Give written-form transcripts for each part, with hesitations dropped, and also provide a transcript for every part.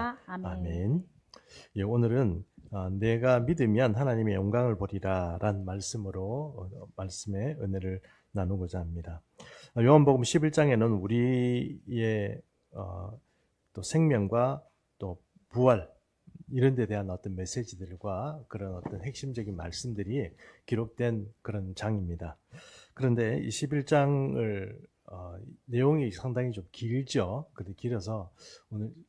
기도합니다. 아멘. 아멘. 예, 오늘은 내가 믿으면 하나님의 영광을 보리라 라는 말씀으로 말씀의 은혜를 나누고자 합니다. 요한복음 11장에는 우리의 또 생명과 또 부활 이런 데 대한 어떤 메시지들과 그런 어떤 핵심적인 말씀들이 기록된 그런 장입니다. 그런데 이 11장을 내용이 상당히 좀 길죠. 근데 길어서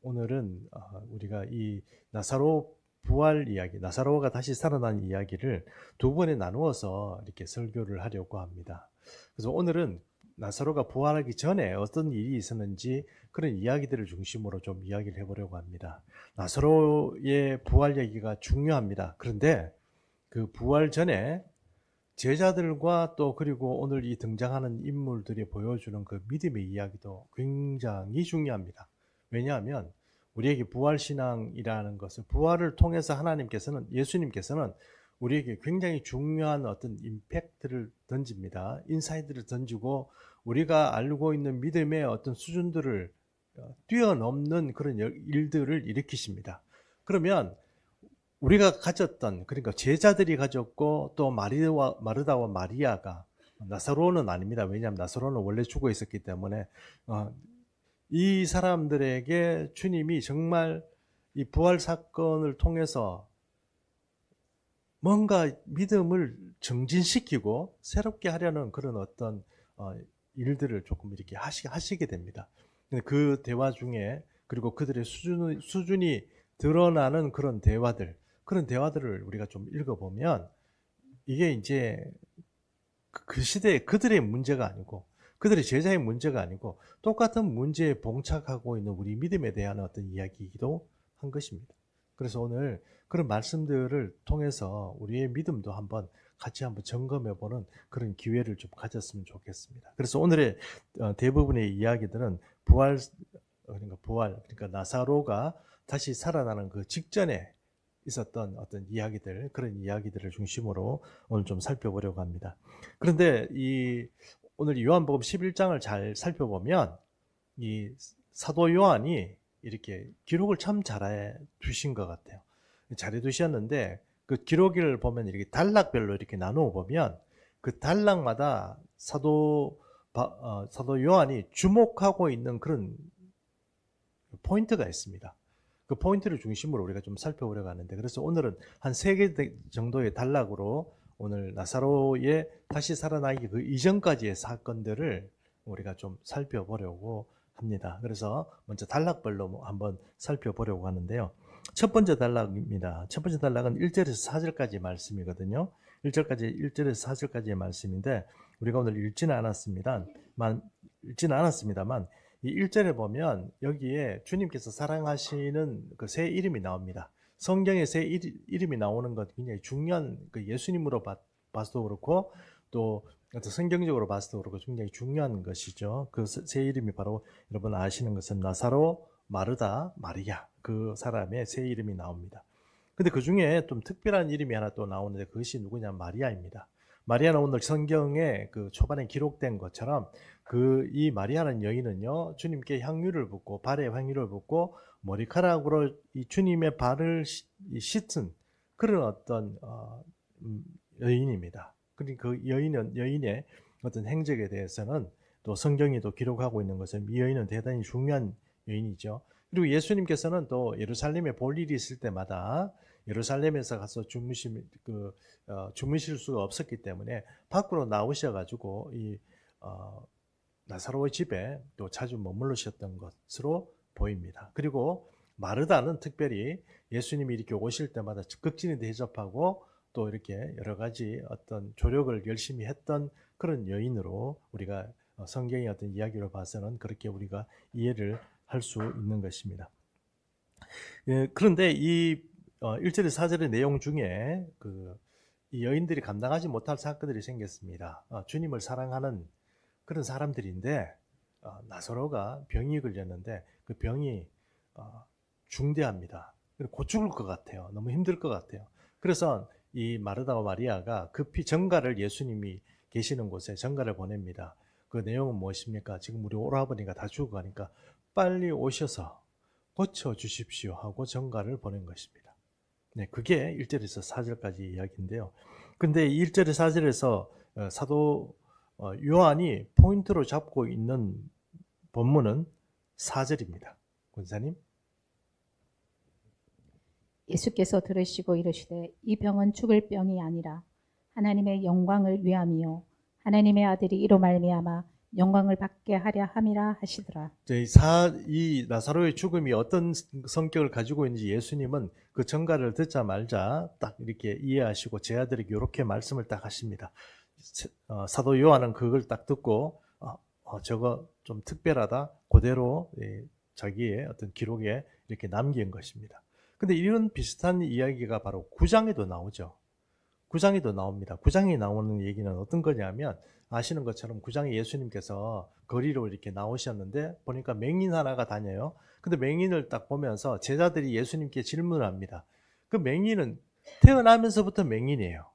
오늘은 우리가 이 나사로 부활 이야기, 나사로가 다시 살아난 이야기를 두 번에 나누어서 이렇게 설교를 하려고 합니다. 그래서 오늘은 나사로가 부활하기 전에 어떤 일이 있었는지 그런 이야기들을 중심으로 좀 이야기를 해보려고 합니다. 나사로의 부활 얘기가 중요합니다. 그런데 그 부활 전에 제자들과 또 그리고 오늘 이 등장하는 인물들이 보여주는 그 믿음의 이야기도 굉장히 중요합니다. 왜냐하면 우리에게 부활신앙이라는 것을 부활을 통해서 예수님께서는 우리에게 굉장히 중요한 어떤 임팩트를 던집니다. 인사이트를 던지고 우리가 알고 있는 믿음의 어떤 수준들을 뛰어넘는 그런 일들을 일으키십니다. 그러면 우리가 가졌던, 그러니까 제자들이 가졌고 또 마르다와 마리아가, 나사로는 아닙니다. 왜냐하면 나사로는 원래 죽어 있었기 때문에 이 사람들에게 주님이 정말 이 부활 사건을 통해서 뭔가 믿음을 정진시키고 새롭게 하려는 그런 어떤 일들을 조금 이렇게 하시게 됩니다. 그 대화 중에 그리고 그들의 수준이 드러나는 그런 대화들을 우리가 좀 읽어보면 이게 이제 그 시대에 그들의 문제가 아니고 그들의 제자의 문제가 아니고 똑같은 문제에 봉착하고 있는 우리 믿음에 대한 어떤 이야기이기도 한 것입니다. 그래서 오늘 그런 말씀들을 통해서 우리의 믿음도 같이 한번 점검해보는 그런 기회를 좀 가졌으면 좋겠습니다. 그래서 오늘의 대부분의 이야기들은 그러니까 나사로가 다시 살아나는 그 직전에 있었던 어떤 이야기들, 그런 이야기들을 중심으로 오늘 좀 살펴보려고 합니다. 그런데 오늘 요한복음 11장을 잘 살펴보면 이 사도 요한이 이렇게 기록을 참 잘해 두신 것 같아요. 잘해 두셨는데 그 기록을 보면 이렇게 단락별로 이렇게 나누어 보면 그 단락마다 사도 요한이 주목하고 있는 그런 포인트가 있습니다. 그 포인트를 중심으로 우리가 좀 살펴보려고 하는데, 그래서 오늘은 한 3개 정도의 단락으로 오늘 나사로의 다시 살아나기 그 이전까지의 사건들을 우리가 좀 살펴보려고 합니다. 그래서 먼저 단락별로 한번 살펴보려고 하는데요. 첫 번째 단락입니다. 첫 번째 단락은 1절에서 4절까지 말씀이거든요. 1절에서 4절까지의 말씀인데 우리가 오늘 읽지는 않았습니다만 이 1절에 보면 여기에 주님께서 사랑하시는 그 새 이름이 나옵니다. 성경에 새 이름이 나오는 것 굉장히 중요한, 그 예수님으로 봐서도 그렇고 또 성경적으로 봐서도 그렇고 굉장히 중요한 것이죠. 그 새 이름이 바로 여러분 아시는 것은 나사로, 마르다, 마리아, 그 사람의 새 이름이 나옵니다. 근데 그 중에 좀 특별한 이름이 하나 또 나오는데 그것이 누구냐? 마리아입니다. 마리아는 오늘 성경에 그 초반에 기록된 것처럼 이 마리아라는 여인은요, 주님께 발에 향유를 붓고 머리카락으로 이 주님의 발을 씻은 그런 어떤 여인입니다. 그러니까 그 여인의 어떤 행적에 대해서는 또 성경이 또 기록하고 있는 것은 이 여인은 대단히 중요한 여인이죠. 그리고 예수님께서는 또 예루살렘에 볼 일이 있을 때마다 예루살렘에서 가서 주무실 수가 없었기 때문에 밖으로 나오셔가지고 나사로의 집에 또 자주 머물르셨던 것으로 보입니다. 그리고 마르다는 특별히 예수님이 이렇게 오실 때마다 적극진히 대접하고 또 이렇게 여러 가지 어떤 조력을 열심히 했던 그런 여인으로 우리가 성경의 어떤 이야기로 봐서는 그렇게 우리가 이해를 할 수 있는 것입니다. 예, 그런데 이 1절에 4절의 내용 중에 이 여인들이 감당하지 못할 사건들이 생겼습니다. 주님을 사랑하는 그런 사람들인데 나사로가 병이 걸렸는데 그 병이 중대합니다. 곧 죽을 것 같아요. 너무 힘들 것 같아요. 그래서 이 마르다와 마리아가 급히 정가를, 예수님이 계시는 곳에 정가를 보냅니다. 그 내용은 무엇입니까? 지금 우리 오라버니가 다 죽어가니까 빨리 오셔서 고쳐주십시오 하고 전가를 보낸 것입니다. 네, 그게 1절에서 4절까지 이야기인데요. 근데 1절에 4절에서 사도 요한이 포인트로 잡고 있는 본문은 4절입니다. 권사님. 예수께서 들으시고 이르시되 이 병은 죽을 병이 아니라 하나님의 영광을 위함이요 하나님의 아들이 이로 말미암아 영광을 받게 하려 함이라 하시더라. 이 나사로의 죽음이 어떤 성격을 가지고 있는지 예수님은 그 전가를 듣자마자 딱 이렇게 이해하시고 제 아들에게 이렇게 말씀을 딱 하십니다. 사도 요한은 그걸 딱 듣고 저거 좀 특별하다. 그대로 자기의 어떤 기록에 이렇게 남긴 것입니다. 근데 이런 비슷한 이야기가 바로 9장에도 나오죠. 9장에도 나옵니다. 9장에 나오는 얘기는 어떤 거냐면 아시는 것처럼 9장에 예수님께서 거리로 이렇게 나오셨는데 보니까 맹인 하나가 다녀요. 근데 맹인을 딱 보면서 제자들이 예수님께 질문을 합니다. 그 맹인은 태어나면서부터 맹인이에요.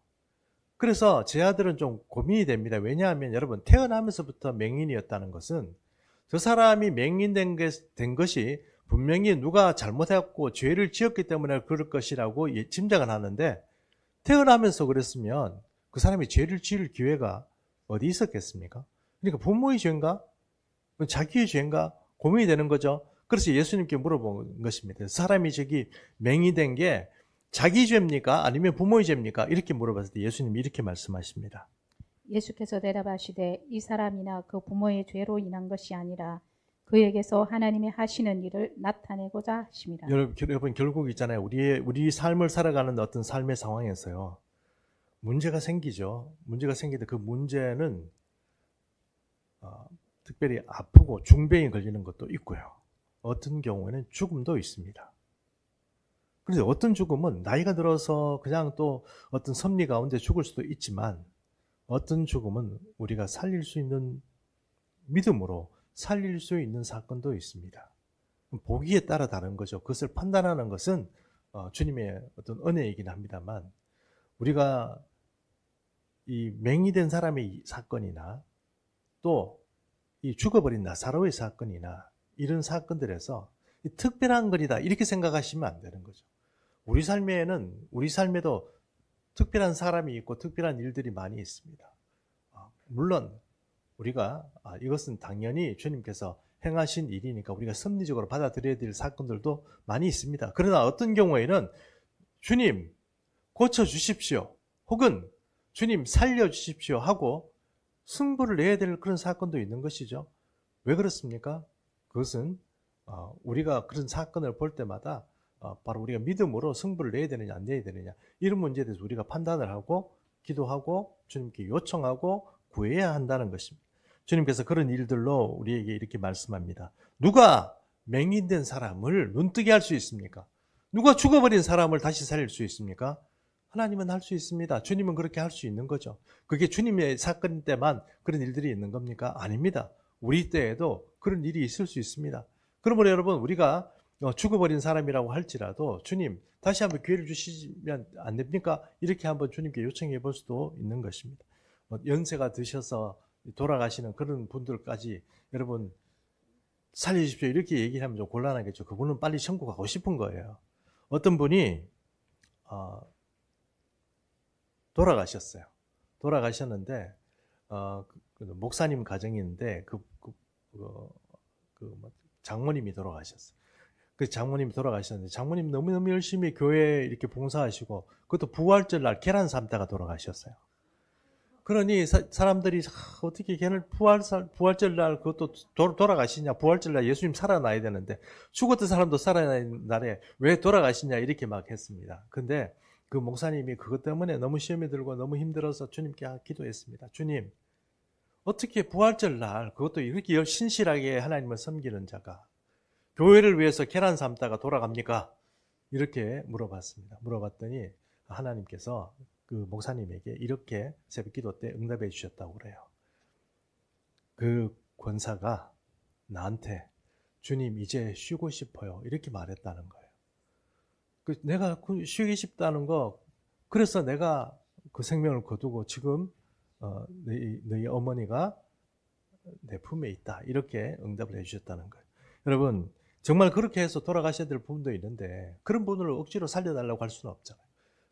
그래서 제자들은 좀 고민이 됩니다. 왜냐하면 여러분 태어나면서부터 맹인이었다는 것은 저 사람이 맹인된 것이 분명히 누가 잘못했고 죄를 지었기 때문에 그럴 것이라고 짐작을 하는데 태어나면서 그랬으면 그 사람이 죄를 지을 기회가 어디 있었겠습니까? 그러니까 부모의 죄인가? 자기의 죄인가? 고민이 되는 거죠. 그래서 예수님께 물어본 것입니다. 사람이 저기 맹인된 게 자기 죄입니까? 아니면 부모의 죄입니까? 이렇게 물어봤을 때 예수님이 이렇게 말씀하십니다. 예수께서 대답하시되 이 사람이나 그 부모의 죄로 인한 것이 아니라 그에게서 하나님이 하시는 일을 나타내고자 하십니다. 여러분 결국 있잖아요. 우리 삶을 살아가는 어떤 삶의 상황에서요. 문제가 생기죠. 문제가 생기는데 그 문제는 특별히 아프고 중병이 걸리는 것도 있고요. 어떤 경우에는 죽음도 있습니다. 그런데 어떤 죽음은 나이가 들어서 그냥 또 어떤 섭리 가운데 죽을 수도 있지만 어떤 죽음은 우리가 살릴 수 있는 믿음으로 살릴 수 있는 사건도 있습니다. 보기에 따라 다른 거죠. 그것을 판단하는 것은 주님의 어떤 은혜이긴 합니다만 우리가 이 맹인된 사람의 사건이나 또 이 죽어버린 나사로의 사건이나 이런 사건들에서 특별한 거리다 이렇게 생각하시면 안 되는 거죠. 우리 삶에도 특별한 사람이 있고 특별한 일들이 많이 있습니다. 물론 우리가 이것은 당연히 주님께서 행하신 일이니까 우리가 섭리적으로 받아들여야 될 사건들도 많이 있습니다. 그러나 어떤 경우에는 주님 고쳐주십시오 혹은 주님 살려주십시오 하고 승부를 내야 될 그런 사건도 있는 것이죠. 왜 그렇습니까? 그것은 우리가 그런 사건을 볼 때마다 바로 우리가 믿음으로 승부를 내야 되느냐 안 내야 되느냐 이런 문제에 대해서 우리가 판단을 하고 기도하고 주님께 요청하고 구해야 한다는 것입니다. 주님께서 그런 일들로 우리에게 이렇게 말씀합니다. 누가 맹인된 사람을 눈뜨게 할 수 있습니까? 누가 죽어버린 사람을 다시 살릴 수 있습니까? 하나님은 할 수 있습니다. 주님은 그렇게 할 수 있는 거죠. 그게 주님의 사건 때만 그런 일들이 있는 겁니까? 아닙니다. 우리 때에도 그런 일이 있을 수 있습니다. 그러므로 여러분 우리가 죽어버린 사람이라고 할지라도 주님 다시 한번 기회를 주시면 안 됩니까? 이렇게 한번 주님께 요청해 볼 수도 있는 것입니다. 연세가 드셔서 돌아가시는 그런 분들까지 여러분 살려주십시오 이렇게 얘기하면 좀 곤란하겠죠. 그분은 빨리 천국 가고 싶은 거예요. 어떤 분이 돌아가셨어요. 돌아가셨는데 목사님 가정인데 장모님이 돌아가셨어요. 그 장모님이 돌아가셨는데 장모님 너무너무 열심히 교회에 이렇게 봉사하시고 그것도 부활절 날 계란 삶다가 돌아가셨어요. 그러니 사람들이 어떻게 걔는 부활절 날 그것도 돌아가시냐, 부활절 날 예수님 살아나야 되는데 죽었던 사람도 살아나는 날에 왜 돌아가시냐 이렇게 막 했습니다. 근데 그 목사님이 그것 때문에 너무 시험에 들고 너무 힘들어서 주님께 기도했습니다. 주님, 어떻게 부활절 날 그것도 이렇게 신실하게 하나님을 섬기는 자가 교회를 위해서 계란 삶다가 돌아갑니까? 이렇게 물어봤습니다. 물어봤더니 하나님께서 그 목사님에게 이렇게 새벽 기도 때 응답해 주셨다고 그래요. 그 권사가 나한테 주님 이제 쉬고 싶어요 이렇게 말했다는 거예요. 내가 쉬기 싶다는 거 그래서 내가 그 생명을 거두고 지금 너희 어머니가 내 품에 있다 이렇게 응답을 해 주셨다는 거예요. 여러분 정말 그렇게 해서 돌아가셔야 될 부분도 있는데 그런 분을 억지로 살려달라고 할 수는 없잖아요.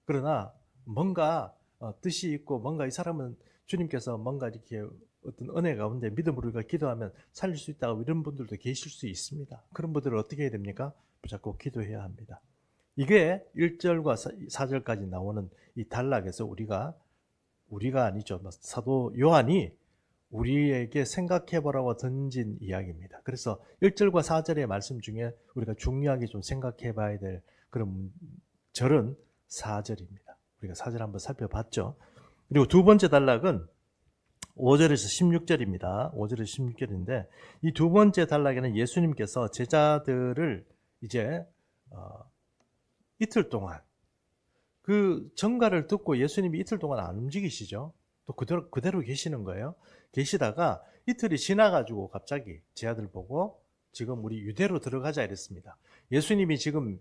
그러나 뭔가 뜻이 있고 뭔가 이 사람은 주님께서 뭔가 이렇게 어떤 은혜 가운데 믿음으로 우리가 기도하면 살릴 수 있다고 이런 분들도 계실 수 있습니다. 그런 분들은 어떻게 해야 됩니까? 무조건 기도해야 합니다. 이게 1절과 4절까지 나오는 이 단락에서 우리가 아니죠. 사도 요한이 우리에게 생각해보라고 던진 이야기입니다. 그래서 1절과 4절의 말씀 중에 우리가 중요하게 좀 생각해봐야 될 그런 절은 4절입니다. 우리가 4절 한번 살펴봤죠. 그리고 두 번째 단락은 5절에서 16절입니다. 5절에서 16절인데 이 두 번째 단락에는 예수님께서 제자들을 이제 이틀 동안 그 전가를 듣고 예수님이 이틀 동안 안 움직이시죠. 또 그대로 계시는 거예요. 계시다가 이틀이 지나가지고 갑자기 제 아들 보고 지금 우리 유대로 들어가자 이랬습니다. 예수님이 지금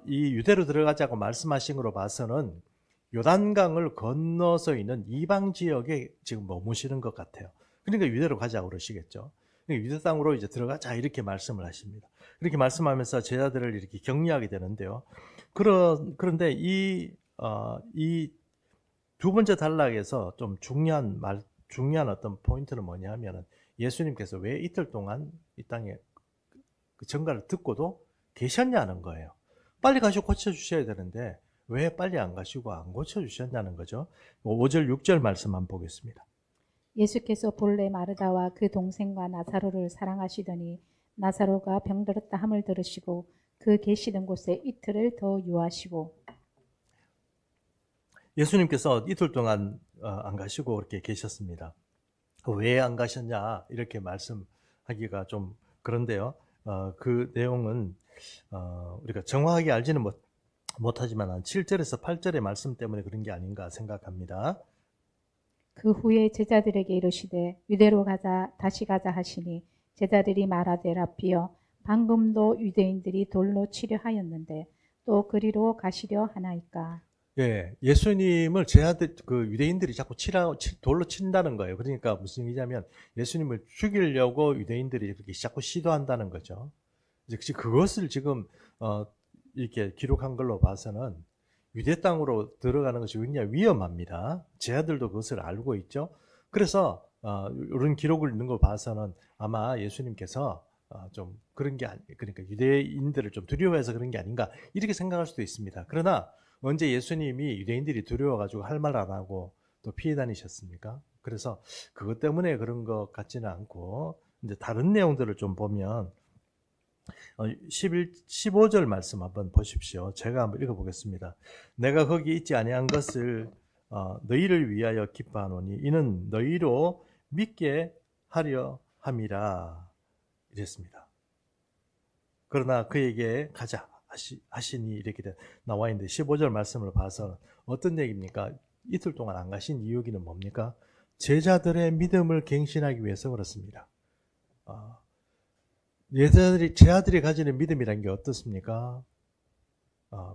이 유대로 들어가자고 말씀하신 걸로 봐서는 요단강을 건너서 있는 이방 지역에 지금 머무시는 것 같아요. 그러니까 유대로 가자고 그러시겠죠. 그러니까 유대 땅으로 이제 들어가자 이렇게 말씀을 하십니다. 그렇게 말씀하면서 제자들을 이렇게 격려하게 되는데요. 그런데 이 두 번째 단락에서 좀 중요한 어떤 포인트는 뭐냐면은 예수님께서 왜 이틀 동안 이 땅에 그 전가를 듣고도 계셨냐는 거예요. 빨리 가시고 고쳐주셔야 되는데 왜 빨리 안 가시고 안 고쳐주셨냐는 거죠. 5절 6절 말씀 한번 보겠습니다. 예수께서 본래 마르다와 그 동생과 나사로를 사랑하시더니 나사로가 병들었다 함을 들으시고 그 계시던 곳에 이틀을 더 유하시고. 예수님께서 이틀 동안 안 가시고 그렇게 계셨습니다. 왜 안 가셨냐 이렇게 말씀하기가 좀 그런데요. 그 내용은 우리가 정확하게 알지는 못하지만 7절에서 8절의 말씀 때문에 그런 게 아닌가 생각합니다. 그 후에 제자들에게 이르시되 유대로 가자 다시 가자 하시니 제자들이 말하되 라피여 방금도 유대인들이 돌로 치려 하였는데 또 그리로 가시려 하나이까. 예, 예수님을 그 유대인들이 자꾸 돌로 친다는 거예요. 그러니까 무슨 얘기냐면 예수님을 죽이려고 유대인들이 이렇게 자꾸 시도한다는 거죠. 이제 그것을 지금 이렇게 기록한 걸로 봐서는 유대 땅으로 들어가는 것이 굉장히 위험합니다. 제 아들도 그것을 알고 있죠. 그래서 이런 기록을 있는 거 봐서는 아마 예수님께서 좀 그런 게 그러니까 유대인들을 좀 두려워해서 그런 게 아닌가 이렇게 생각할 수도 있습니다. 그러나 언제 예수님이 유대인들이 두려워가지고 할 말 안 하고 또 피해 다니셨습니까? 그래서 그것 때문에 그런 것 같지는 않고 이제 다른 내용들을 좀 보면 15절 말씀 한번 보십시오. 제가 한번 읽어보겠습니다. 내가 거기 있지 아니한 것을 너희를 위하여 기뻐하노니 이는 너희로 믿게 하려 함이라 이랬습니다. 그러나 그에게 가자 하시니 이렇게 나와 있는데 15절 말씀을 봐서 어떤 얘기입니까? 이틀 동안 안 가신 이유기는 뭡니까? 제자들의 믿음을 갱신하기 위해서 그렇습니다. 제 아들이 가지는 믿음이란 게 어떻습니까?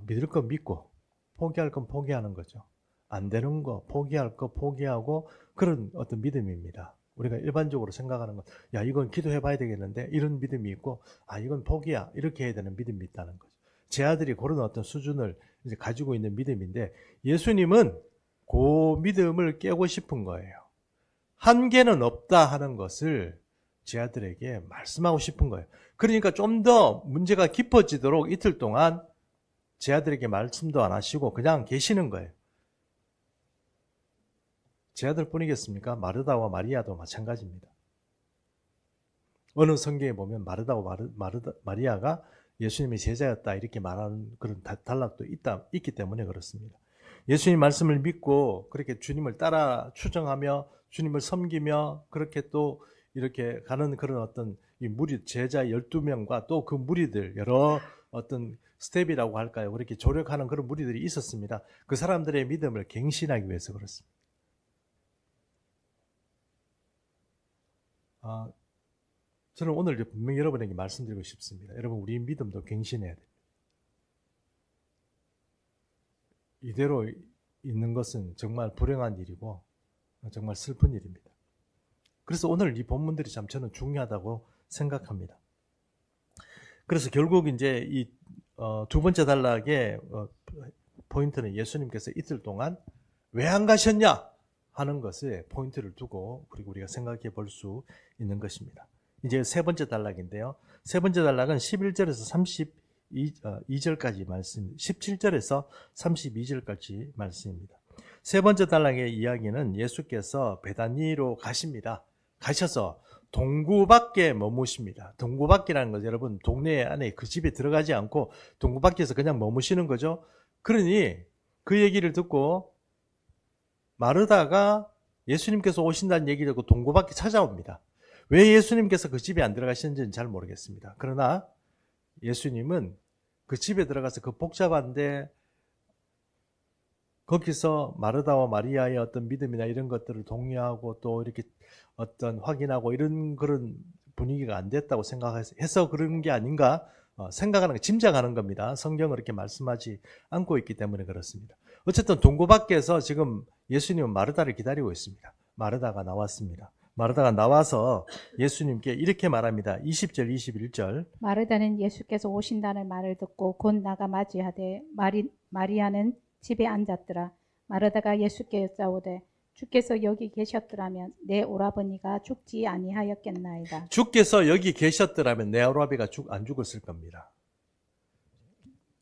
믿을 건 믿고 포기할 건 포기하는 거죠. 안 되는 거 포기할 거 포기하고 그런 어떤 믿음입니다. 우리가 일반적으로 생각하는 건 야 이건 기도해 봐야 되겠는데 이런 믿음이 있고 이건 포기야 이렇게 해야 되는 믿음이 있다는 거죠. 제 아들이 그런 어떤 수준을 이제 가지고 있는 믿음인데 예수님은 그 믿음을 깨고 싶은 거예요. 한계는 없다 하는 것을 제 아들에게 말씀하고 싶은 거예요. 그러니까 좀 더 문제가 깊어지도록 이틀 동안 제 아들에게 말씀도 안 하시고 그냥 계시는 거예요. 제 아들뿐이겠습니까? 마르다와 마리아도 마찬가지입니다. 어느 성경에 보면 마르다와 마리아가 예수님의 제자였다 이렇게 말하는 그런 단락도 있기 때문에 그렇습니다. 예수님 말씀을 믿고 그렇게 주님을 따라 추정하며 주님을 섬기며 그렇게 또 이렇게 가는 그런 어떤 이 무리 제자 12명과 또 그 무리들 여러 어떤 스텝이라고 할까요? 그렇게 조력하는 그런 무리들이 있었습니다. 그 사람들의 믿음을 갱신하기 위해서 그렇습니다. 저는 오늘 분명히 여러분에게 말씀드리고 싶습니다. 여러분 우리 믿음도 갱신해야 됩니다. 이대로 있는 것은 정말 불행한 일이고 정말 슬픈 일입니다. 그래서 오늘 이 본문들이 참 저는 중요하다고 생각합니다. 그래서 결국 이제 이 두 번째 단락의 포인트는 예수님께서 이틀 동안 왜 안 가셨냐 하는 것에 포인트를 두고 그리고 우리가 생각해 볼 수 있는 것입니다. 이제 세 번째 단락인데요. 세 번째 단락은 11절에서 32절까지 말씀, 17절에서 32절까지 말씀입니다. 세 번째 단락의 이야기는 예수께서 베다니로 가십니다. 가셔서 동구 밖에 머무십니다. 동구 밖이라는 것은 여러분 동네 안에 그 집에 들어가지 않고 동구 밖에서 그냥 머무시는 거죠. 그러니 그 얘기를 듣고 마르다가 예수님께서 오신다는 얘기를 듣고 동구 밖에 찾아옵니다. 왜 예수님께서 그 집에 안 들어가시는지는 잘 모르겠습니다. 그러나 예수님은 그 집에 들어가서 그 복잡한데 거기서 마르다와 마리아의 어떤 믿음이나 이런 것들을 독려하고 또 이렇게 어떤 확인하고 이런 그런 분위기가 안 됐다고 생각해서 그런 게 아닌가 생각하는 거, 짐작하는 겁니다. 성경은 그렇게 말씀하지 않고 있기 때문에 그렇습니다. 어쨌든 동구 밖에서 지금 예수님은 마르다를 기다리고 있습니다. 마르다가 나왔습니다. 마르다가 나와서 예수님께 이렇게 말합니다. 20절, 21절. 마르다는 예수께서 오신다는 말을 듣고 곧 나가 맞이하되 마리아는 집에 앉았더라. 마르다가 예수께 여짜오되 주께서 여기 계셨더라면 내 오라버니가 죽지 아니하였겠나이다. 주께서 여기 계셨더라면 내 오라비가 안 죽었을 겁니다.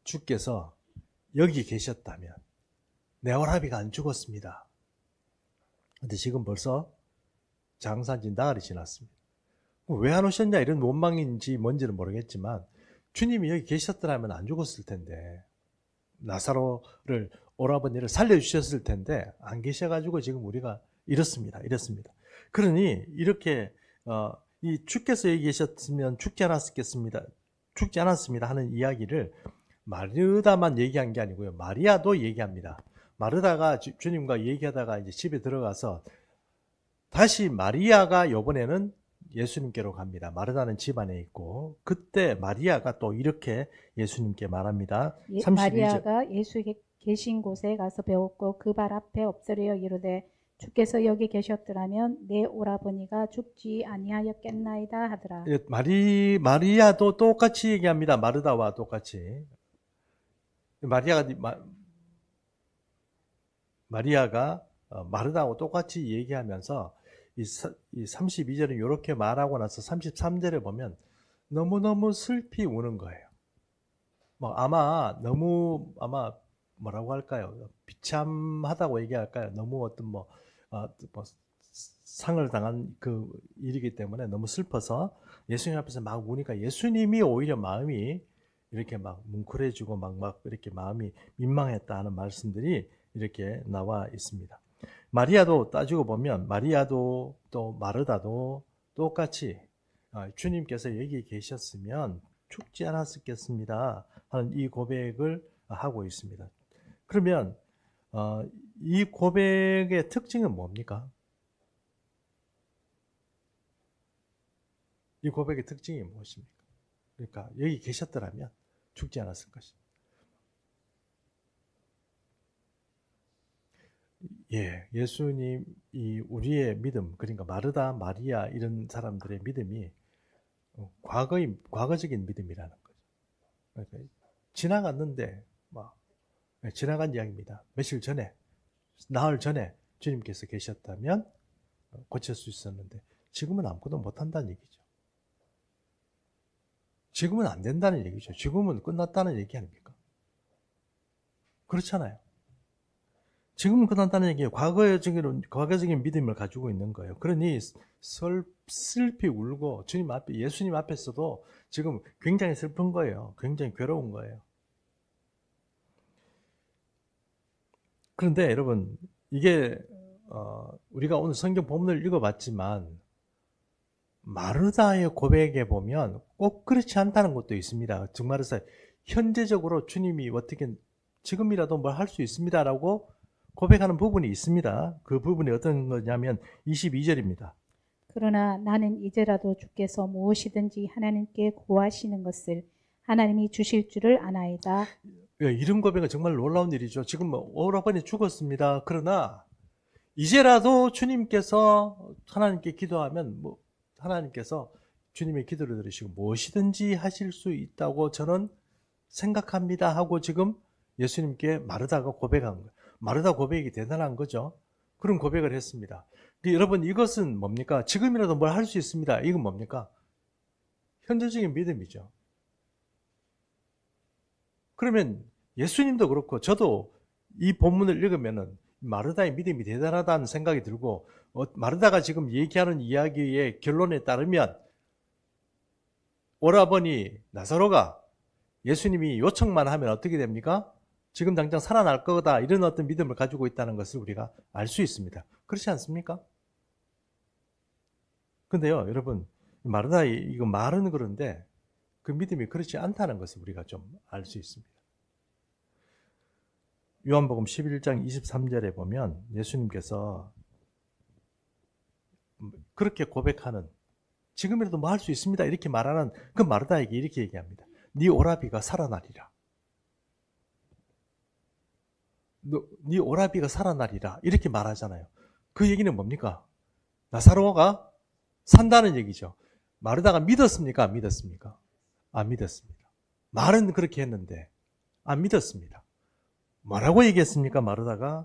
주께서 여기 계셨다면 내 오라비가 안 죽었습니다. 근데 지금 벌써 장사진 나흘이 지났습니다. 왜 안 오셨냐 이런 원망인지 뭔지는 모르겠지만 주님이 여기 계셨더라면 안 죽었을 텐데 나사로를 오라버니를 살려주셨을 텐데 안 계셔가지고 지금 우리가 이렇습니다. 그러니 이렇게 이 주께서 여기 계셨으면 죽지 않았습니다 하는 이야기를 마르다만 얘기한 게 아니고요. 마리아도 얘기합니다. 마르다가 주님과 얘기하다가 이제 집에 들어가서 다시 마리아가 이번에는 예수님께로 갑니다. 마르다는 집 안에 있고 그때 마리아가 또 이렇게 예수님께 말합니다. 32절. 마리아가 예수 계신 곳에 가서 배웠고 그 발 앞에 엎드려 이르되 주께서 여기 계셨더라면 내 오라버니가 죽지 아니하였겠나이다 하더라. 마리아도 똑같이 얘기합니다. 마르다와 똑같이. 마리아가 마르다하고 똑같이 얘기하면서 이 32절은 이렇게 말하고 나서 33절에 보면 너무너무 슬피 우는 거예요. 아마 뭐라고 할까요? 비참하다고 얘기할까요? 너무 어떤 상을 당한 그 일이기 때문에 너무 슬퍼서 예수님 앞에서 막 우니까 예수님이 오히려 마음이 이렇게 막 뭉클해지고 막 이렇게 마음이 민망했다 하는 말씀들이 이렇게 나와 있습니다. 마리아도 따지고 보면 마리아도 또 마르다도 똑같이 주님께서 여기 계셨으면 죽지 않았겠습니다 하는 이 고백을 하고 있습니다. 그러면 이 고백의 특징은 뭡니까? 이 고백의 특징이 무엇입니까? 그러니까 여기 계셨더라면 죽지 않았을 것입니다. 예수님이 우리의 믿음, 그러니까 마르다, 마리아 이런 사람들의 믿음이 과거적인 믿음이라는 거죠. 그러니까 지나갔는데 지나간 이야기입니다. 며칠 전에, 나흘 전에 주님께서 계셨다면 고칠 수 있었는데 지금은 아무것도 못한다는 얘기죠. 지금은 안 된다는 얘기죠. 지금은 끝났다는 얘기 아닙니까? 그렇잖아요. 지금은 끝났다는 얘기예요. 과거적인 믿음을 가지고 있는 거예요. 그러니 슬피 울고 예수님 앞에서도 지금 굉장히 슬픈 거예요. 굉장히 괴로운 거예요. 그런데 여러분, 이게 우리가 오늘 성경 본문을 읽어봤지만 마르다의 고백에 보면 꼭 그렇지 않다는 것도 있습니다. 정말로서 현재적으로 주님이 어떻게 지금이라도 뭘 할 수 있습니다라고 고백하는 부분이 있습니다. 그 부분이 어떤 거냐면 22절입니다. 그러나 나는 이제라도 주께서 무엇이든지 하나님께 구하시는 것을 하나님이 주실 줄을 아나이다. 이런 고백은 정말 놀라운 일이죠. 지금 오라버니 죽었습니다. 그러나 이제라도 주님께서 하나님께 기도하면 하나님께서 주님의 기도를 들으시고 무엇이든지 하실 수 있다고 저는 생각합니다 하고 지금 예수님께 마르다가 고백한 거예요. 마르다 고백이 대단한 거죠. 그런 고백을 했습니다. 여러분, 이것은 뭡니까? 지금이라도 뭘 할 수 있습니다. 이건 뭡니까? 현재적인 믿음이죠. 그러면 예수님도 그렇고 저도 이 본문을 읽으면은 마르다의 믿음이 대단하다는 생각이 들고, 마르다가 지금 얘기하는 이야기의 결론에 따르면 오라버니 나사로가 예수님이 요청만 하면 어떻게 됩니까? 지금 당장 살아날 거다, 이런 어떤 믿음을 가지고 있다는 것을 우리가 알 수 있습니다. 그렇지 않습니까? 근데요, 여러분, 마르다의 이거 말은 그런데 그 믿음이 그렇지 않다는 것을 우리가 좀 알 수 있습니다. 요한복음 11장 23절에 보면 예수님께서 그렇게 고백하는, 지금이라도 뭐 할 수 있습니다, 이렇게 말하는 그 마르다에게 이렇게 얘기합니다. 네 오라비가 살아나리라. 네 오라비가 살아나리라, 이렇게 말하잖아요. 그 얘기는 뭡니까? 나사로가 산다는 얘기죠. 마르다가 믿었습니까? 안 믿었습니까? 안 믿었습니다. 말은 그렇게 했는데 안 믿었습니다. 뭐라고 얘기했습니까? 마르다가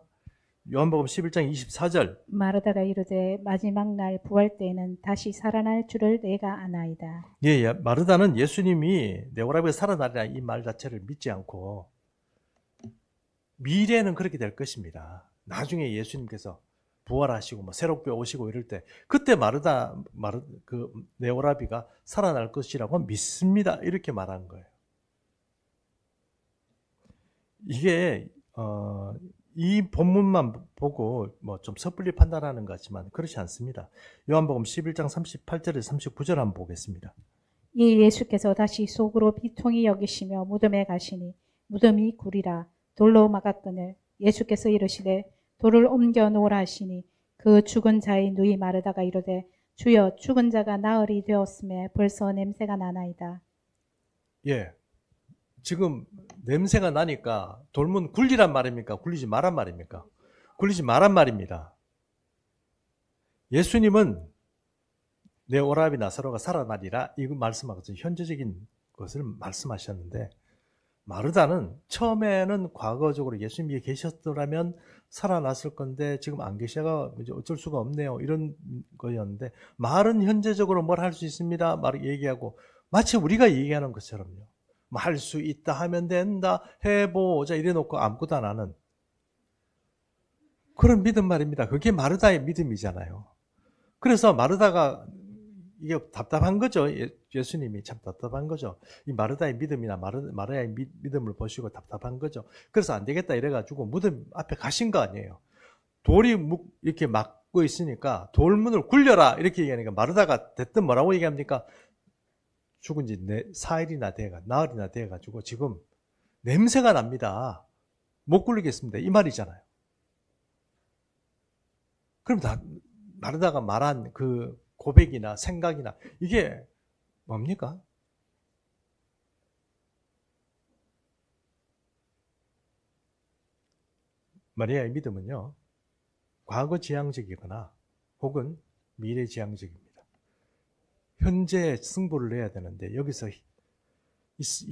요한복음 11장 24절, 마르다가 이르되 마지막 날 부활 때에는 다시 살아날 줄을 내가 아나이다. 예, 마르다는 예수님이 내 오라비가 살아나리라 이 말 자체를 믿지 않고 미래는 그렇게 될 것입니다. 나중에 예수님께서 부활하시고 뭐 새롭게 오시고 이럴 때 그때 내 오라비가 살아날 것이라고 믿습니다, 이렇게 말한 거예요. 이게 이 본문만 보고 뭐 좀 섣불리 판단하는 것 같지만 그렇지 않습니다. 요한복음 11장 38절에서 39절 한번 보겠습니다. 이 예수께서 다시 속으로 비통히 여기시며 무덤에 가시니 무덤이 구리라 돌로 막았거늘 예수께서 이르시되 돌을 옮겨 놓으라 하시니 그 죽은 자의 누이 마르다가 이르되 주여 죽은 자가 나흘이 되었음에 벌써 냄새가 나나이다. 예, 지금 냄새가 나니까 돌문 굴리란 말입니까? 굴리지 말란 말입니까? 굴리지 말란 말입니다. 예수님은 내 오라비 나사로가 살아나리라, 이거 말씀하고 현재적인 것을 말씀하셨는데, 마르다는 처음에는 과거적으로 예수님이 계셨더라면 살아났을 건데 지금 안 계셔가 어쩔 수가 없네요, 이런 거였는데, 말은 현재적으로 뭘 할 수 있습니다 말 얘기하고 마치 우리가 얘기하는 것처럼요, 할 수 있다 하면 된다, 해보자 이래놓고 아무것도 안 하는 그런 믿음 말입니다. 그게 마르다의 믿음이잖아요. 그래서 마르다가 이게 답답한 거죠. 예수님이 참 답답한 거죠. 이 마르다의 믿음이나 마르다의 믿음을 보시고 답답한 거죠. 그래서 안 되겠다 이래가지고 무덤 앞에 가신 거 아니에요. 돌이 이렇게 막고 있으니까 돌문을 굴려라 이렇게 얘기하니까 마르다가 됐든 뭐라고 얘기합니까? 죽은 지 나흘이나 돼가지고 지금 냄새가 납니다. 못 굴리겠습니다, 이 말이잖아요. 그럼 마르다가 말한 그 고백이나 생각이나 이게 뭡니까? 마리아의 믿음은요, 과거 지향적이거나 혹은 미래 지향적입니다. 현재 승부를 내야 되는데 여기서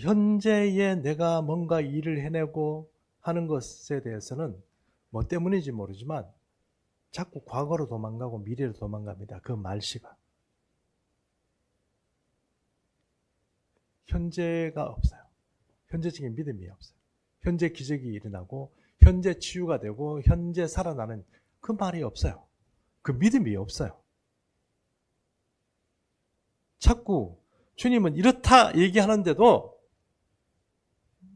현재에 내가 뭔가 일을 해내고 하는 것에 대해서는 뭐 때문인지 모르지만 자꾸 과거로 도망가고 미래로 도망갑니다. 그 말씨가. 현재가 없어요. 현재적인 믿음이 없어요. 현재 기적이 일어나고 현재 치유가 되고 현재 살아나는 그 말이 없어요. 그 믿음이 없어요. 자꾸 주님은 이렇다 얘기하는데도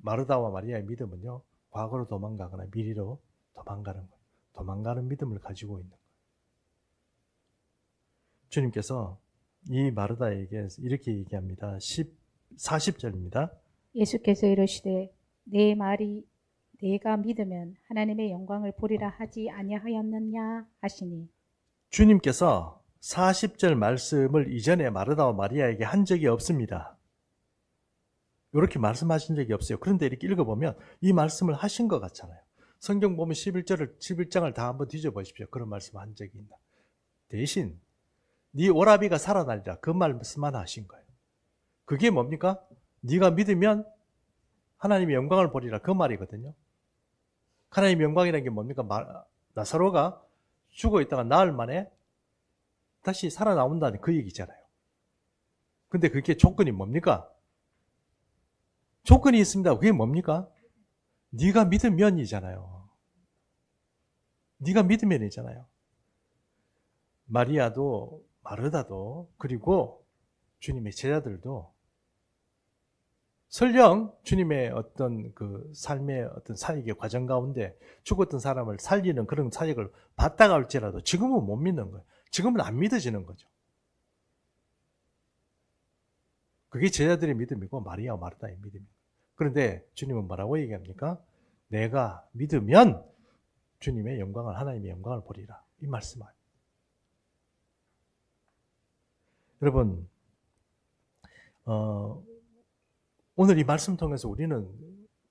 마르다와 마리아의 믿음은요, 과거로 도망가거나 미래로 도망가는 거예요. 도망가는 믿음을 가지고 있는 거예요. 주님께서 이 마르다에게 이렇게 얘기합니다. 40절입니다. 예수께서 이르시되 내 말이 내가 믿으면 하나님의 영광을 보리라 하지 아니하였느냐 하시니, 주님께서 40절 말씀을 이전에 마르다와 마리아에게 한 적이 없습니다. 이렇게 말씀하신 적이 없어요. 그런데 이렇게 읽어보면 이 말씀을 하신 것 같잖아요. 성경 보면 11장을 다 한번 뒤져보십시오. 그런 말씀 한 적이 있나. 대신 네 오라비가 살아나리라. 그 말씀만 하신 거예요. 그게 뭡니까? 네가 믿으면 하나님의 영광을 보리라. 그 말이거든요. 하나님의 영광이라는 게 뭡니까? 나사로가 죽어 있다가 나흘 만에 다시 살아나온다는 그 얘기잖아요. 근데 그게 조건이 뭡니까? 조건이 있습니다. 그게 뭡니까? 네가 믿으면이잖아요. 네가 믿으면이잖아요. 마리아도 마르다도 그리고 주님의 제자들도 설령 주님의 어떤 그 삶의 어떤 사역의 과정 가운데 죽었던 사람을 살리는 그런 사역을 받다가 할지라도 지금은 못 믿는 거예요. 지금은 안 믿어지는 거죠. 그게 제자들의 믿음이고 마리아와 마르다의 믿음입니다. 그런데 주님은 뭐라고 얘기합니까? 내가 믿으면 주님의 영광을, 하나님의 영광을 보리라. 이 말씀을. 여러분, 오늘 이 말씀 통해서 우리는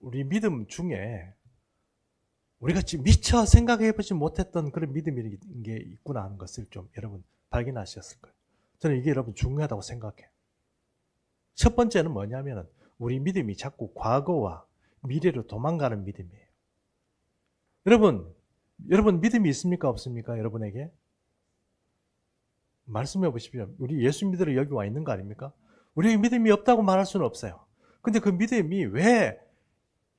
우리 믿음 중에 우리가 지금 미처 생각해보지 못했던 그런 믿음이 게 있구나 하는 것을 좀 여러분 발견하셨을 거예요. 저는 이게 여러분 중요하다고 생각해요. 첫 번째는 뭐냐면 우리 믿음이 자꾸 과거와 미래로 도망가는 믿음이에요. 여러분 믿음이 있습니까? 없습니까? 여러분에게? 말씀해 보십시오. 우리 예수 믿으러 여기 와 있는 거 아닙니까? 우리에게 믿음이 없다고 말할 수는 없어요. 근데 그 믿음이 왜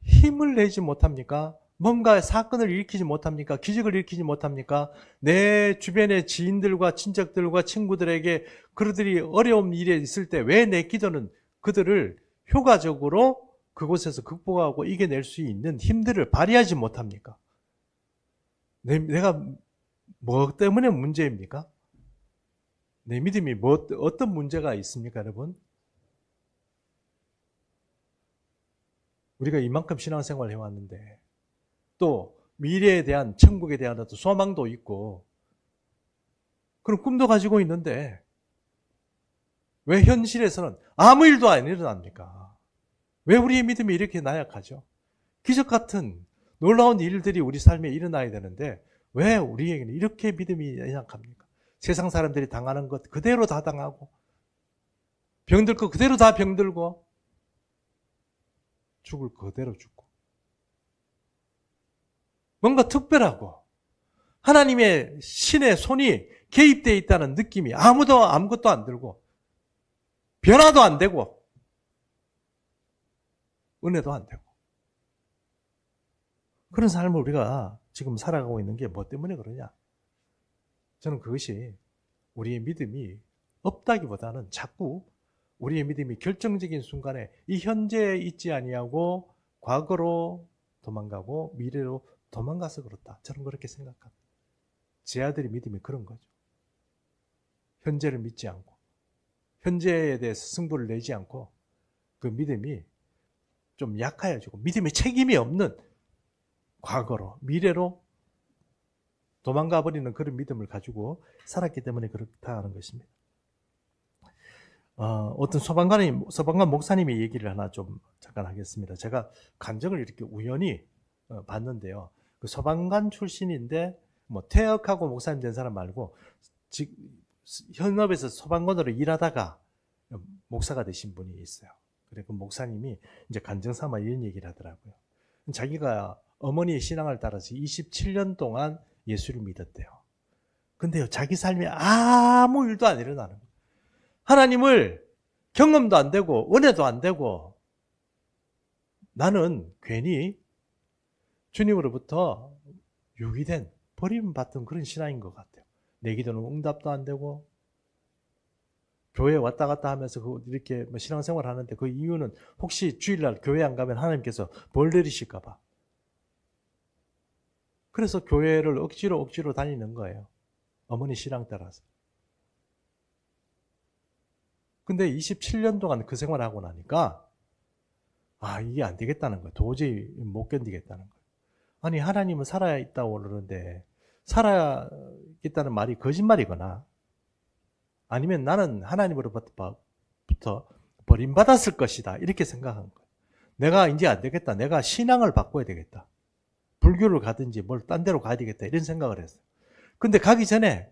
힘을 내지 못합니까? 뭔가 사건을 일으키지 못합니까? 기적을 일으키지 못합니까? 내 주변의 지인들과 친척들과 친구들에게 그들이 어려운 일에 있을 때 왜 내 기도는 그들을 효과적으로 그곳에서 극복하고 이겨낼 수 있는 힘들을 발휘하지 못합니까? 내가 뭐 때문에 문제입니까? 내 믿음이 어떤 문제가 있습니까, 여러분? 우리가 이만큼 신앙생활을 해왔는데 또 미래에 대한 천국에 대한 어떤 소망도 있고 그런 꿈도 가지고 있는데 왜 현실에서는 아무 일도 안 일어납니까? 왜 우리의 믿음이 이렇게 나약하죠? 기적 같은 놀라운 일들이 우리 삶에 일어나야 되는데 왜 우리에게는 이렇게 믿음이 연약합니까? 세상 사람들이 당하는 것 그대로 다 당하고 병들 거 그대로 다 병들고 죽을 거 그대로 죽고 뭔가 특별하고 하나님의 신의 손이 개입되어 있다는 느낌이 아무것도 안 들고 변화도 안 되고 은혜도 안 되고 그런 삶을 우리가 지금 살아가고 있는 게 뭐 때문에 그러냐? 저는 그것이 우리의 믿음이 없다기보다는 자꾸 우리의 믿음이 결정적인 순간에 이 현재에 있지 아니하고 과거로 도망가고 미래로 도망가서 그렇다. 저는 그렇게 생각합니다. 제 아들의 믿음이 그런 거죠. 현재를 믿지 않고 현재에 대해서 승부를 내지 않고 그 믿음이 좀 약해지고 믿음의 책임이 없는 과거로 미래로 도망가 버리는 그런 믿음을 가지고 살았기 때문에 그렇다는 것입니다. 어떤 소방관 목사님의 얘기를 하나 좀 잠깐 하겠습니다. 제가 간증을 이렇게 우연히 봤는데요. 그 소방관 출신인데 뭐 퇴역하고 목사님 된 사람 말고 현업에서 소방관으로 일하다가 목사가 되신 분이 있어요. 그래 그 목사님이 이제 간증삼아 이런 얘기를 하더라고요. 자기가 어머니의 신앙을 따라서 27년 동안 예수를 믿었대요. 근데요, 자기 삶에 아무 일도 안 일어나는 거예요. 하나님을 경험도 안 되고 은혜도 안 되고 나는 괜히 주님으로부터 유기된 버림받던 그런 신앙인 것 같아요. 내 기도는 응답도 안 되고 교회 왔다 갔다 하면서 이렇게 신앙생활 하는데 그 이유는 혹시 주일날 교회 안 가면 하나님께서 벌 내리실까 봐. 그래서 교회를 억지로 다니는 거예요. 어머니 신앙 따라서. 근데 27년 동안 그 생활을 하고 나니까 이게 안 되겠다는 거예요. 도저히 못 견디겠다는 거예요. 아니 하나님은 살아있다고 그러는데 살아있다는 말이 거짓말이거나 아니면 나는 하나님으로부터 버림받았을 것이다 이렇게 생각한 거예요. 내가 이제 안 되겠다. 내가 신앙을 바꿔야 되겠다. 불교를 가든지 뭘 딴 데로 가야 되겠다 이런 생각을 했어요. 근데 가기 전에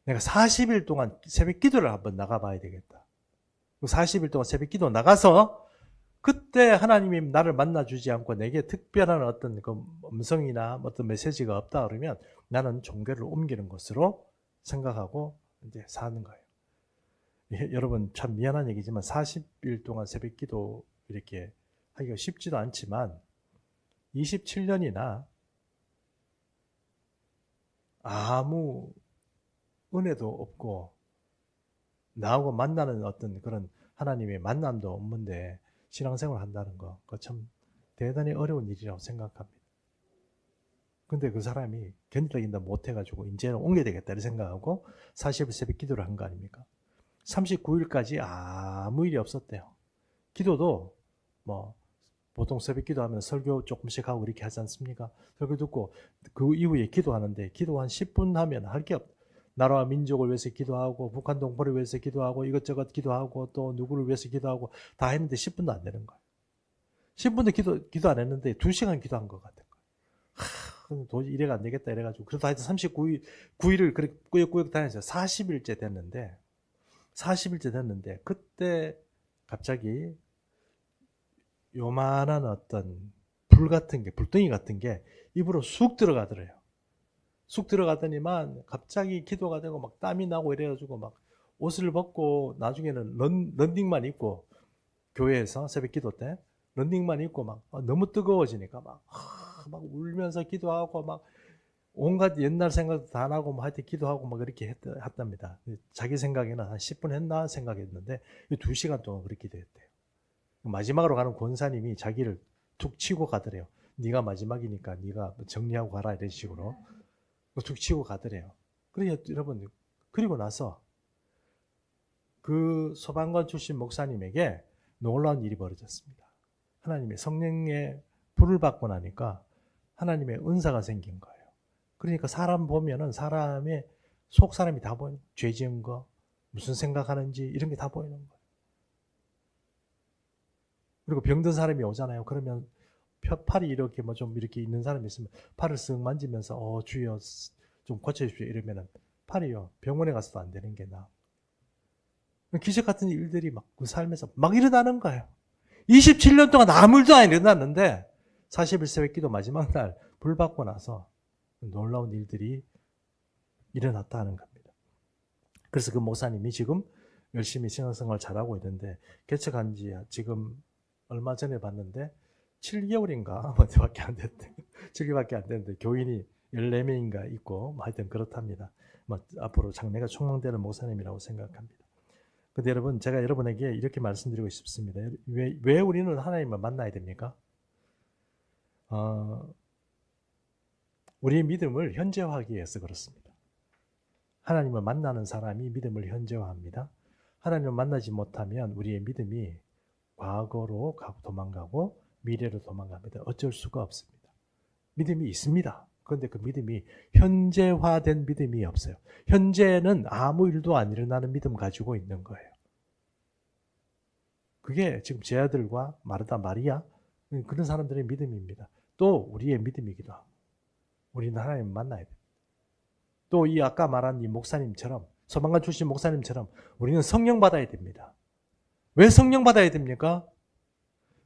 내가 40일 동안 새벽 기도를 한번 나가봐야 되겠다. 40일 동안 새벽 기도 나가서 그때 하나님이 나를 만나주지 않고 내게 특별한 어떤 그 음성이나 어떤 메시지가 없다 그러면 나는 종교를 옮기는 것으로 생각하고 이제 사는 거예요. 여러분 참 미안한 얘기지만 40일 동안 새벽 기도 이렇게 하기가 쉽지도 않지만 27년이나 아무 은혜도 없고 나하고 만나는 어떤 그런 하나님의 만남도 없는데 신앙생활을 한다는 거, 그거 참 대단히 어려운 일이라고 생각합니다. 근데 그 사람이 견디다 못해가지고 이제는 옮겨야 되겠다 이렇게 생각하고 40일 새벽 기도를 한 거 아닙니까? 39일까지 아무 일이 없었대요. 기도도 뭐 보통 새벽 기도하면 설교 조금씩 하고 이렇게 하지 않습니까? 설교 듣고 그 이후에 기도하는데 기도 한 10분 하면 할 게 없다. 나라와 민족을 위해서 기도하고 북한 동포를 위해서 기도하고 이것저것 기도하고 또 누구를 위해서 기도하고 다 했는데 10분도 안 되는 거예요. 10분도 기도 안 했는데 2시간 기도한 것 같은 거예요. 도저히 이래가 안 되겠다 이래가지고 그래도 하여튼 39일을 그렇게 꾸역꾸역 다녔어요. 40일째 됐는데 그때 갑자기 요만한 어떤 불덩이 같은 게 입으로 쑥 들어가더래요. 쑥 들어가더니만 갑자기 기도가 되고 막 땀이 나고 이래가지고 막 옷을 벗고 나중에는 런닝만 입고 교회에서 새벽 기도 때 런닝만 입고 막 너무 뜨거워지니까 막 울면서 기도하고 막 온갖 옛날 생각도 다 나고 뭐 하여튼 기도하고 막 그렇게 했답니다. 자기 생각에는 한 10분 했나 생각했는데 2시간 동안 그렇게 기도했대요. 마지막으로 가는 권사님이 자기를 툭 치고 가더래요. 네가 마지막이니까 네가 정리하고 가라 이런 식으로 툭 치고 가더래요. 그러니까 여러분 그리고 나서 그 소방관 출신 목사님에게 놀라운 일이 벌어졌습니다. 하나님의 성령의 불을 받고 나니까 하나님의 은사가 생긴 거예요. 그러니까 사람 보면은 사람의 속 사람이 다 보이는 죄 지은 거, 무슨 생각하는지 이런 게 다 보이는 거예요. 그리고 병든 사람이 오잖아요. 그러면 팔이 이렇게 뭐 좀 이렇게 있는 사람이 있으면 팔을 쓱 만지면서 주여 좀 고쳐주십시오 이러면은 팔이요 병원에 가서도 안 되는 게 나. 기적 같은 일들이 막 그 삶에서 막 일어나는 거예요. 27년 동안 아무 일도 안 일어났는데 40일 새벽 기도 마지막 날 불 받고 나서 놀라운 일들이 일어났다는 겁니다. 그래서 그 목사님이 지금 열심히 신앙생활 잘하고 있는데 개척한 지 지금 얼마 전에 봤는데 7개월인가 밖에 안 됐대. 7개월밖에 안 됐는데 교인이 14명인가 있고 하여튼 그렇답니다. 앞으로 장래가 촉망되는 목사님이라고 생각합니다. 근데 여러분 제가 여러분에게 이렇게 말씀드리고 싶습니다. 왜 우리는 하나님을 만나야 됩니까? 우리의 믿음을 현재화하기 위해서 그렇습니다. 하나님을 만나는 사람이 믿음을 현재화합니다. 하나님을 만나지 못하면 우리의 믿음이 과거로 도망가고 미래로 도망갑니다. 어쩔 수가 없습니다. 믿음이 있습니다. 그런데 그 믿음이 현재화된 믿음이 없어요. 현재는 아무 일도 안 일어나는 믿음 가지고 있는 거예요. 그게 지금 제 아들과 마르다 마리아 그런 사람들의 믿음입니다. 또 우리의 믿음이기도 하고 우리는 하나님을 만나야 돼요. 또 이 아까 말한 이 목사님처럼 소방관 출신 목사님처럼 우리는 성령 받아야 됩니다. 왜 성령 받아야 됩니까?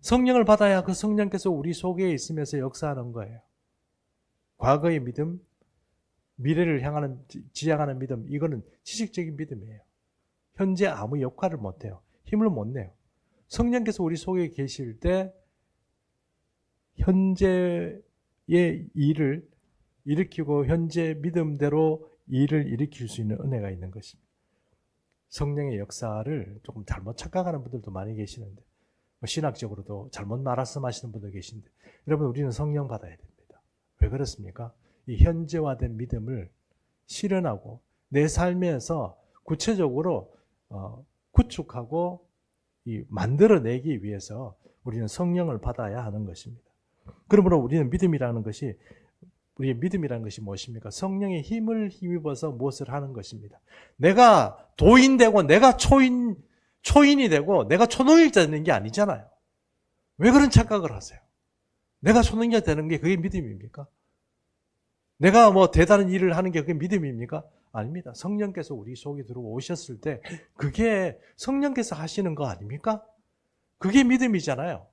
성령을 받아야 그 성령께서 우리 속에 있으면서 역사하는 거예요. 과거의 믿음, 미래를 향하는 지향하는 믿음, 이거는 지식적인 믿음이에요. 현재 아무 역할을 못해요. 힘을 못 내요. 성령께서 우리 속에 계실 때 현재의 일을 일으키고 현재 믿음대로 일을 일으킬 수 있는 은혜가 있는 것입니다. 성령의 역사를 조금 잘못 착각하는 분들도 많이 계시는데 신학적으로도 잘못 말씀하시는 분도 계신데 여러분 우리는 성령 받아야 됩니다. 왜 그렇습니까? 이 현재화된 믿음을 실현하고 내 삶에서 구체적으로 구축하고 만들어내기 위해서 우리는 성령을 받아야 하는 것입니다. 그러므로 우리는 우리의 믿음이라는 것이 무엇입니까? 성령의 힘을 힘입어서 무엇을 하는 것입니다. 내가 도인되고 내가 초인이 되고 내가 초능력자 되는 게 아니잖아요. 왜 그런 착각을 하세요? 내가 초능력자 되는 게 그게 믿음입니까? 내가 뭐 대단한 일을 하는 게 그게 믿음입니까? 아닙니다. 성령께서 우리 속에 들어오셨을 때 그게 성령께서 하시는 거 아닙니까? 그게 믿음이잖아요.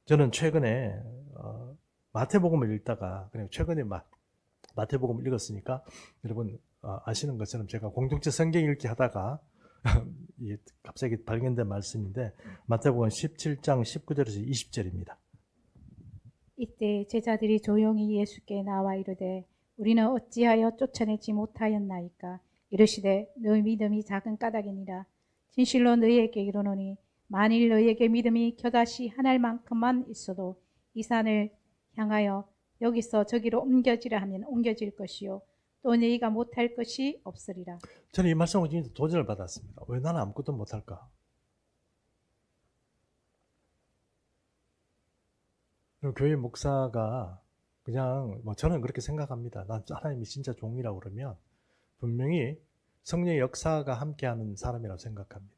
저는 최근에 마태복음을 읽다가 그냥 최근에 마태복음을 읽었으니까 여러분 아시는 것처럼 제가 공동체 성경 읽기 하다가 갑자기 발견된 말씀인데 마태복음 17장 19절에서 20절입니다. 이때 제자들이 조용히 예수께 나와 이르되 우리는 어찌하여 쫓아내지 못하였나이까. 이르시되 너희 믿음이 작은 까닭이니라. 진실로 너희에게 이르노니 만일 너희에게 믿음이 겨자씨 한 알만큼만 있어도 이 산을 향하여 여기서 저기로 옮겨지라 하면 옮겨질 것이요 또 너희가 못할 것이 없으리라. 저는 이 말씀을 진짜 도전을 받았습니다. 왜 나는 아무것도 못할까? 교회 목사가 그냥 저는 그렇게 생각합니다. 난 하나님이 진짜 종이라고 그러면 분명히 성령의 역사가 함께하는 사람이라고 생각합니다.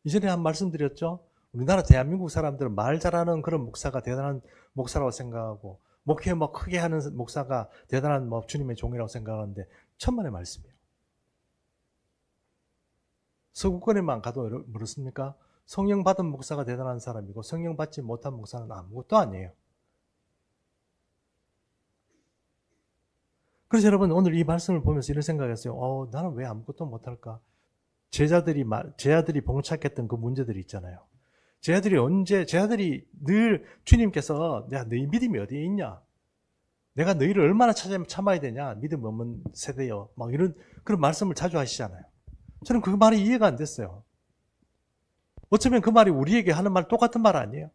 이전에 한 말씀 드렸죠? 우리나라 대한민국 사람들은 말 잘하는 그런 목사가 대단한 목사라고 생각하고 목회 크게 하는 목사가 대단한 주님의 종이라고 생각하는데 천만의 말씀이에요. 서구권에만 가도 그렇습니까? 성령 받은 목사가 대단한 사람이고 성령 받지 못한 목사는 아무것도 아니에요. 그래서 여러분 오늘 이 말씀을 보면서 이런 생각했어요. 나는 왜 아무것도 못할까? 제자들이 봉착했던 그 문제들이 있잖아요. 제자들이 늘 주님께서 야, 너희 믿음이 어디에 있냐? 내가 너희를 얼마나 참아야 되냐? 믿음 없는 세대여. 이런 그런 말씀을 자주 하시잖아요. 저는 그 말이 이해가 안 됐어요. 어쩌면 그 말이 우리에게 하는 말 똑같은 말 아니에요?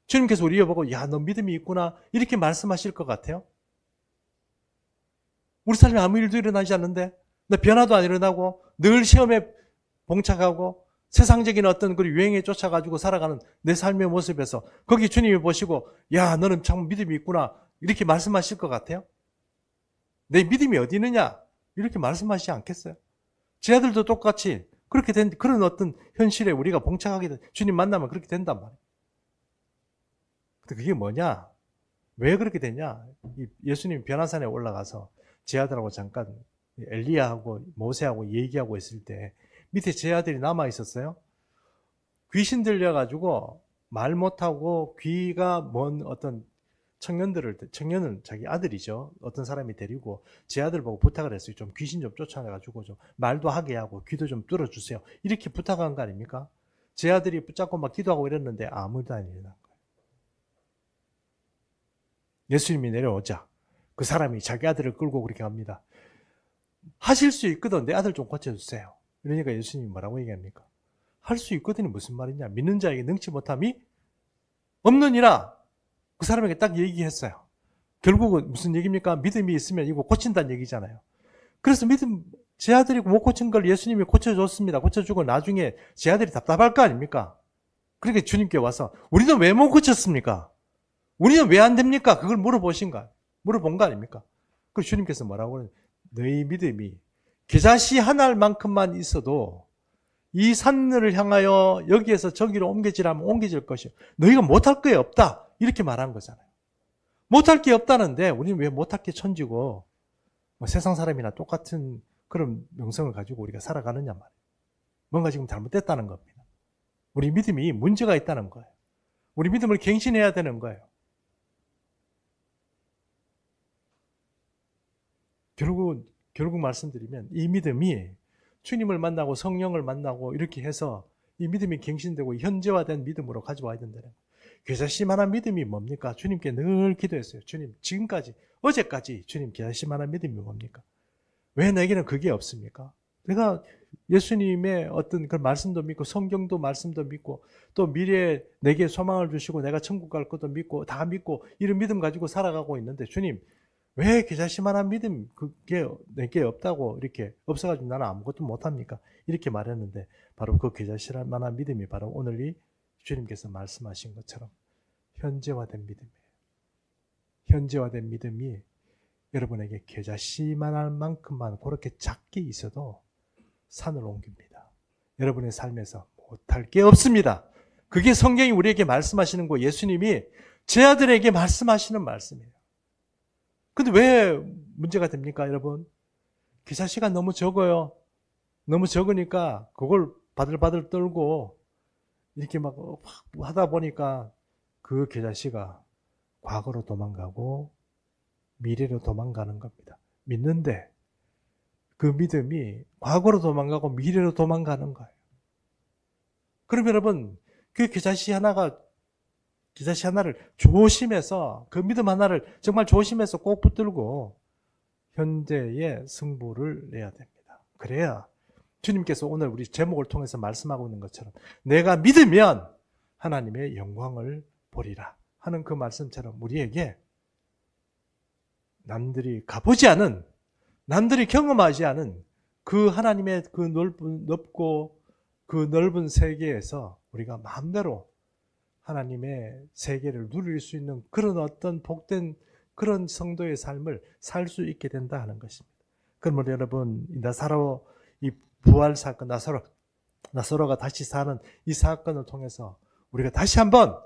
주님께서 우리에 보고 야, 너 믿음이 있구나 이렇게 말씀하실 것 같아요? 우리 삶에 아무 일도 일어나지 않는데 내 변화도 안 일어나고 늘 시험에 봉착하고 세상적인 어떤 그 유행에 쫓아가지고 살아가는 내 삶의 모습에서 거기 주님이 보시고 야 너는 참 믿음이 있구나 이렇게 말씀하실 것 같아요? 내 믿음이 어디 있느냐 이렇게 말씀하시지 않겠어요? 제 아들도 똑같이 그렇게 된 그런 어떤 현실에 우리가 봉착하게 된 주님 만나면 그렇게 된단 말이에요. 근데 그게 뭐냐? 왜 그렇게 되냐? 예수님 변화산에 올라가서 제 아들하고 잠깐 엘리야하고 모세하고 얘기하고 있을 때 밑에 제 아들이 남아 있었어요. 귀신 들려가지고 말 못하고 귀가 먼 어떤 청년은 자기 아들이죠. 어떤 사람이 데리고 제 아들 보고 부탁을 했어요. 좀 귀신 좀 쫓아내가지고 좀 말도 하게 하고 귀도 좀 뚫어주세요. 이렇게 부탁한 거 아닙니까? 제 아들이 붙잡고 막 기도하고 이랬는데 아무 일도 안 일어난 거예요. 예수님이 내려오자 그 사람이 자기 아들을 끌고 그렇게 갑니다. 하실 수 있거든 내 아들 좀 고쳐주세요. 그러니까 예수님이 뭐라고 얘기합니까? 할 수 있거든이 무슨 말이냐? 믿는 자에게 능치 못함이 없느니라. 그 사람에게 딱 얘기했어요. 결국은 무슨 얘기입니까? 믿음이 있으면 이거 고친다는 얘기잖아요. 그래서 제 아들이 못 고친 걸 예수님이 고쳐줬습니다. 고쳐주고 나중에 제 아들이 답답할 거 아닙니까? 그러니까 주님께 와서 우리는 왜 못 고쳤습니까? 우리는 왜 안 됩니까? 그걸 물어본 거 아닙니까? 그리고 주님께서 뭐라고 하는 너희 믿음이 겨자씨 한 알만큼만 있어도 이 산을 향하여 여기에서 저기로 옮겨지라면 옮겨질 것이요. 너희가 못할 게 없다. 이렇게 말한 거잖아요. 못할 게 없다는데 우리는 왜 못할 게 천지고 세상 사람이나 똑같은 그런 명성을 가지고 우리가 살아가느냐 말이에요. 뭔가 지금 잘못됐다는 겁니다. 우리 믿음이 문제가 있다는 거예요. 우리 믿음을 갱신해야 되는 거예요. 결국 말씀드리면 이 믿음이 주님을 만나고 성령을 만나고 이렇게 해서 이 믿음이 갱신되고 현재화된 믿음으로 가져와야 된다는 거예요. 겨자씨만한 믿음이 뭡니까? 주님께 늘 기도했어요. 주님 지금까지 어제까지 주님 겨자씨만한 믿음이 뭡니까? 왜 내게는 그게 없습니까? 내가 예수님의 어떤 그 말씀도 믿고 성경도 말씀도 믿고 또 미래에 내게 소망을 주시고 내가 천국 갈 것도 믿고 다 믿고 이런 믿음 가지고 살아가고 있는데 주님 왜 겨자씨만한 믿음 그게 내게 없다고 이렇게 없어가지고 나는 아무것도 못합니까? 이렇게 말했는데 바로 그 겨자씨만한 믿음이 바로 오늘 이 주님께서 말씀하신 것처럼 현재화된 믿음이에요. 현재화된 믿음이 여러분에게 겨자씨만한 만큼만 그렇게 작게 있어도 산을 옮깁니다. 여러분의 삶에서 못할 게 없습니다. 그게 성경이 우리에게 말씀하시는 거 예수님이 제 아들에게 말씀하시는 말씀이에요. 근데 왜 문제가 됩니까, 여러분? 기사 시간 너무 적어요. 너무 적으니까 그걸 바들바들 떨고 이렇게 막 하다 보니까 그 계좌시가 과거로 도망가고 미래로 도망가는 겁니다. 믿는데 그 믿음이 과거로 도망가고 미래로 도망가는 거예요. 그럼 여러분, 그 계좌시 하나를 조심해서, 그 믿음 하나를 정말 조심해서 꼭 붙들고 현재의 승부를 내야 됩니다. 그래야 주님께서 오늘 우리 제목을 통해서 말씀하고 있는 것처럼 내가 믿으면 하나님의 영광을 보리라 하는 그 말씀처럼 우리에게 남들이 가보지 않은, 남들이 경험하지 않은 그 하나님의 그 넓고 그 넓은 세계에서 우리가 마음대로 하나님의 세계를 누릴 수 있는 그런 어떤 복된 그런 성도의 삶을 살 수 있게 된다 하는 것입니다. 그러므로 여러분, 나사로, 이 부활 사건, 나사로가 다시 사는 이 사건을 통해서 우리가 다시 한번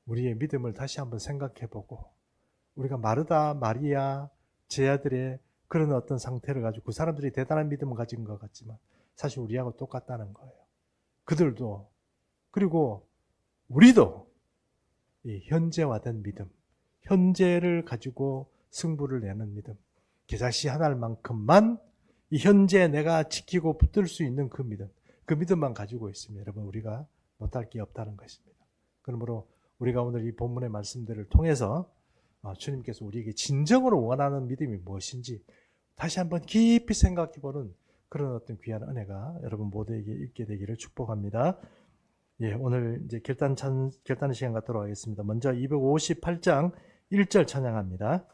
우리의 믿음을 다시 한번 생각해보고, 우리가 마르다, 마리아, 제 아들의 그런 어떤 상태를 가지고 그 사람들이 대단한 믿음을 가진 것 같지만 사실 우리하고 똑같다는 거예요. 그들도, 그리고 우리도 이 현재화된 믿음, 현재를 가지고 승부를 내는 믿음, 계좌시 하나만큼만 이 현재 내가 지키고 붙들 수 있는 그 믿음만 가지고 있으면 여러분 우리가 못할 게 없다는 것입니다. 그러므로 우리가 오늘 이 본문의 말씀들을 통해서 주님께서 우리에게 진정으로 원하는 믿음이 무엇인지 다시 한번 깊이 생각해보는 그런 어떤 귀한 은혜가 여러분 모두에게 있게 되기를 축복합니다. 예, 오늘 이제 결단 시간 갖도록 하겠습니다. 먼저 258장 1절 찬양합니다.